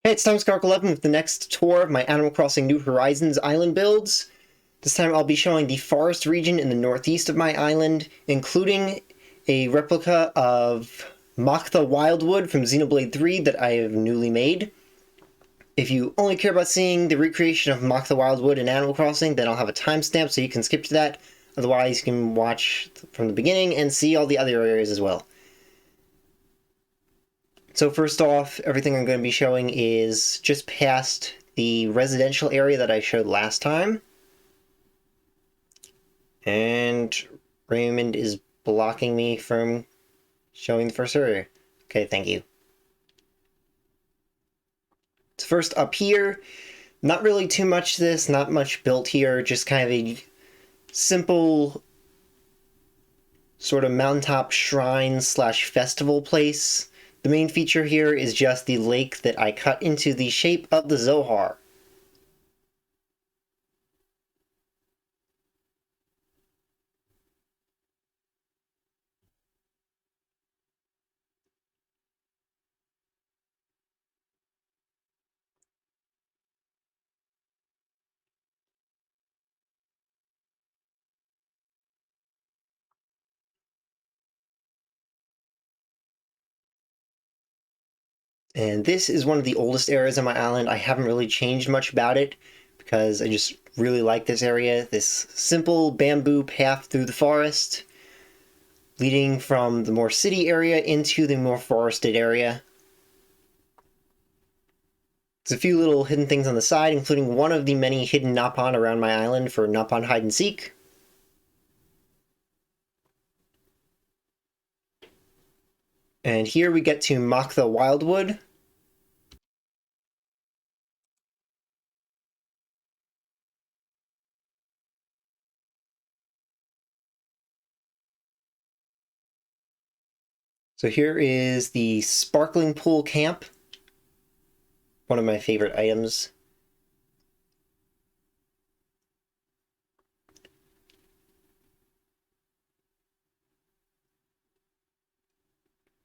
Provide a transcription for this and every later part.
Hey, it's TimesCark11 with the next tour of my Animal Crossing New Horizons island builds. This time I'll be showing the forest region in the northeast of my island, including a replica of Maktha Wildwood from Xenoblade 3 that I have newly made. If you only care about seeing the recreation of Maktha Wildwood in Animal Crossing, then I'll have a timestamp so you can skip to that. Otherwise, you can watch from the beginning and see all the other areas as well. So first off, everything I'm going to be showing is just past the residential area that I showed last time. And Raymond is blocking me from showing the first area. Okay, thank you. So first up here, not really too much to this, not much built here, just kind of a simple sort of mountaintop shrine slash festival place. The main feature here is just the lake that I cut into the shape of the Zohar. And this is one of the oldest areas on my island. I haven't really changed much about it because I just really like this area. This simple bamboo path through the forest, leading from the more city area into the more forested area. There's a few little hidden things on the side, including one of the many hidden Napon around my island for Napon hide and seek. And here we get to Maktha Wildwood. So here is the Sparkling Pool Camp, one of my favorite items.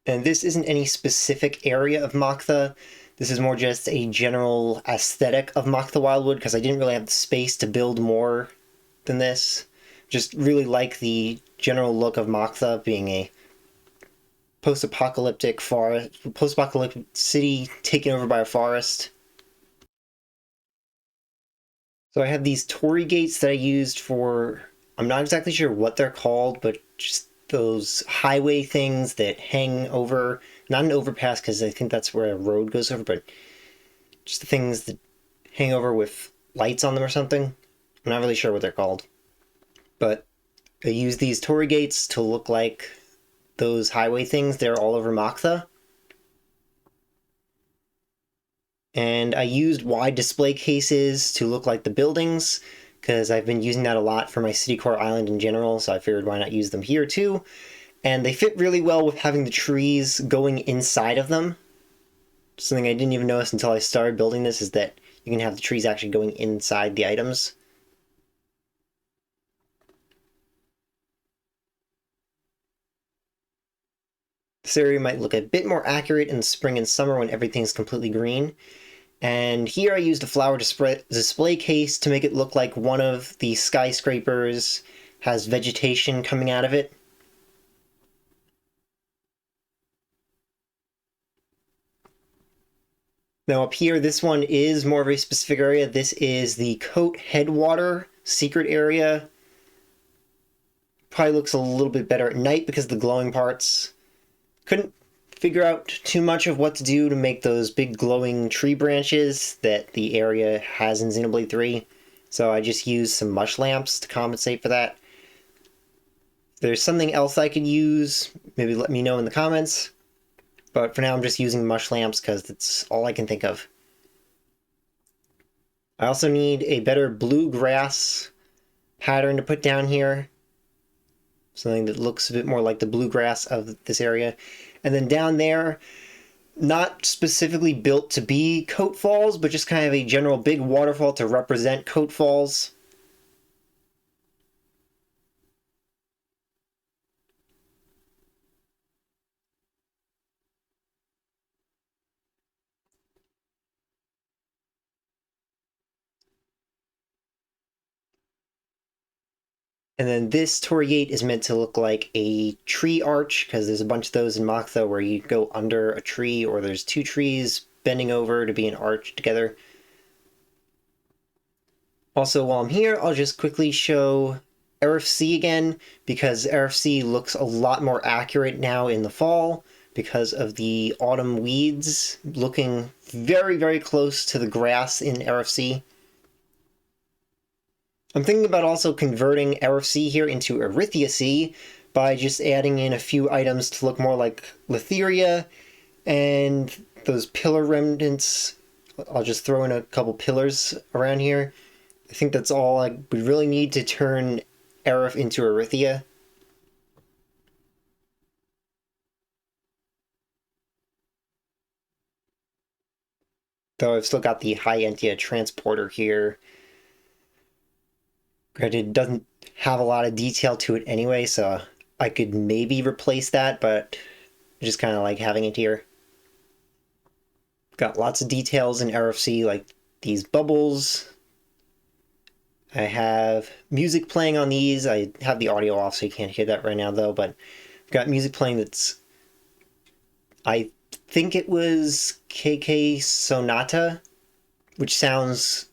And this isn't any specific area of Maktha. This is more just a general aesthetic of Maktha Wildwood because I didn't really have the space to build more than this. Just really like the general look of Maktha being a post-apocalyptic forest, post-apocalyptic city taken over by a forest. So I have these torii gates that I used for, I'm not exactly sure what they're called, but just those highway things that hang over, not an overpass because I think that's where a road goes over, but just the things that hang over with lights on them or something. I'm not really sure what they're called. But I use these torii gates to look like those highway things. They're all over Maktha. And I used wide display cases to look like the buildings because I've been using that a lot for my city core island in general, so I figured why not use them here too. And they fit really well with having the trees going inside of them. Something I didn't even notice until I started building this is that you can have the trees actually going inside the items. This area might look a bit more accurate in spring and summer when everything's completely green. And here I used a flower display case to make it look like one of the skyscrapers has vegetation coming out of it. Now up here, this one is more of a specific area. This is the Coat Headwater secret area. Probably looks a little bit better at night because of the glowing parts. Couldn't figure out too much of what to do to make those big glowing tree branches that the area has in Xenoblade 3. So I just used some mush lamps to compensate for that. If there's something else I could use, maybe let me know in the comments. But for now, I'm just using mush lamps because that's all I can think of. I also need a better bluegrass pattern to put down here. Something that looks a bit more like the bluegrass of this area. And then down there, not specifically built to be Coat Falls, but just kind of a general big waterfall to represent Coat Falls. And then this Toriate is meant to look like a tree arch, because there's a bunch of those in Maktha where you go under a tree, or there's two trees bending over to be an arch together. Also, while I'm here, I'll just quickly show Eryth Sea again, because Eryth Sea looks a lot more accurate now in the fall because of the autumn weeds looking very, very close to the grass in Eryth Sea. I'm thinking about also converting Eryth Sea here into Eryth Sea by just adding in a few items to look more like Litheria, and those pillar remnants. I'll just throw in a couple pillars around here. I think that's all I would really need to turn Eryth into Erythia. Though I've still got the High Entia transporter here. Granted, it doesn't have a lot of detail to it anyway, so I could maybe replace that, but I just kind of like having it here. Got lots of details in Eryth Sea, like these bubbles. I have music playing on these. I have the audio off, so you can't hear that right now, though, but I've got music playing that's... I think it was KK Sonata, which sounds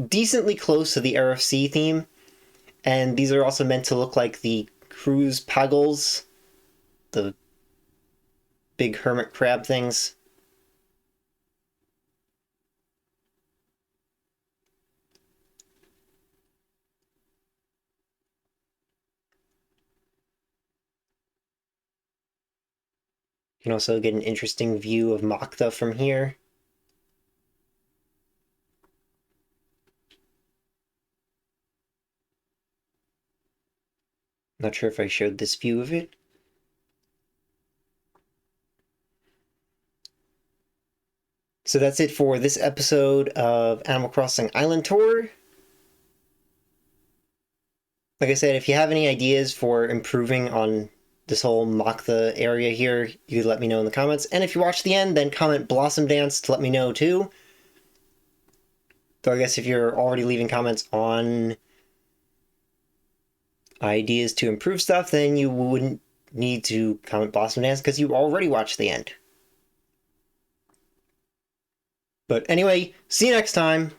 decently close to the Eryth Sea theme. And these are also meant to look like the cruise paggles, the big hermit crab things. You can also get an interesting view of Maktha from here. Not sure if I showed this view of it. So that's it for this episode of Animal Crossing Island Tour. Like I said, if you have any ideas for improving on this whole Maktha area here, you could let me know in the comments. And if you watch the end, then comment Blossom Dance to let me know too. Though I guess if you're already leaving comments on ideas to improve stuff, then you wouldn't need to comment Blossom Dance because you already watched the end. But anyway, see you next time.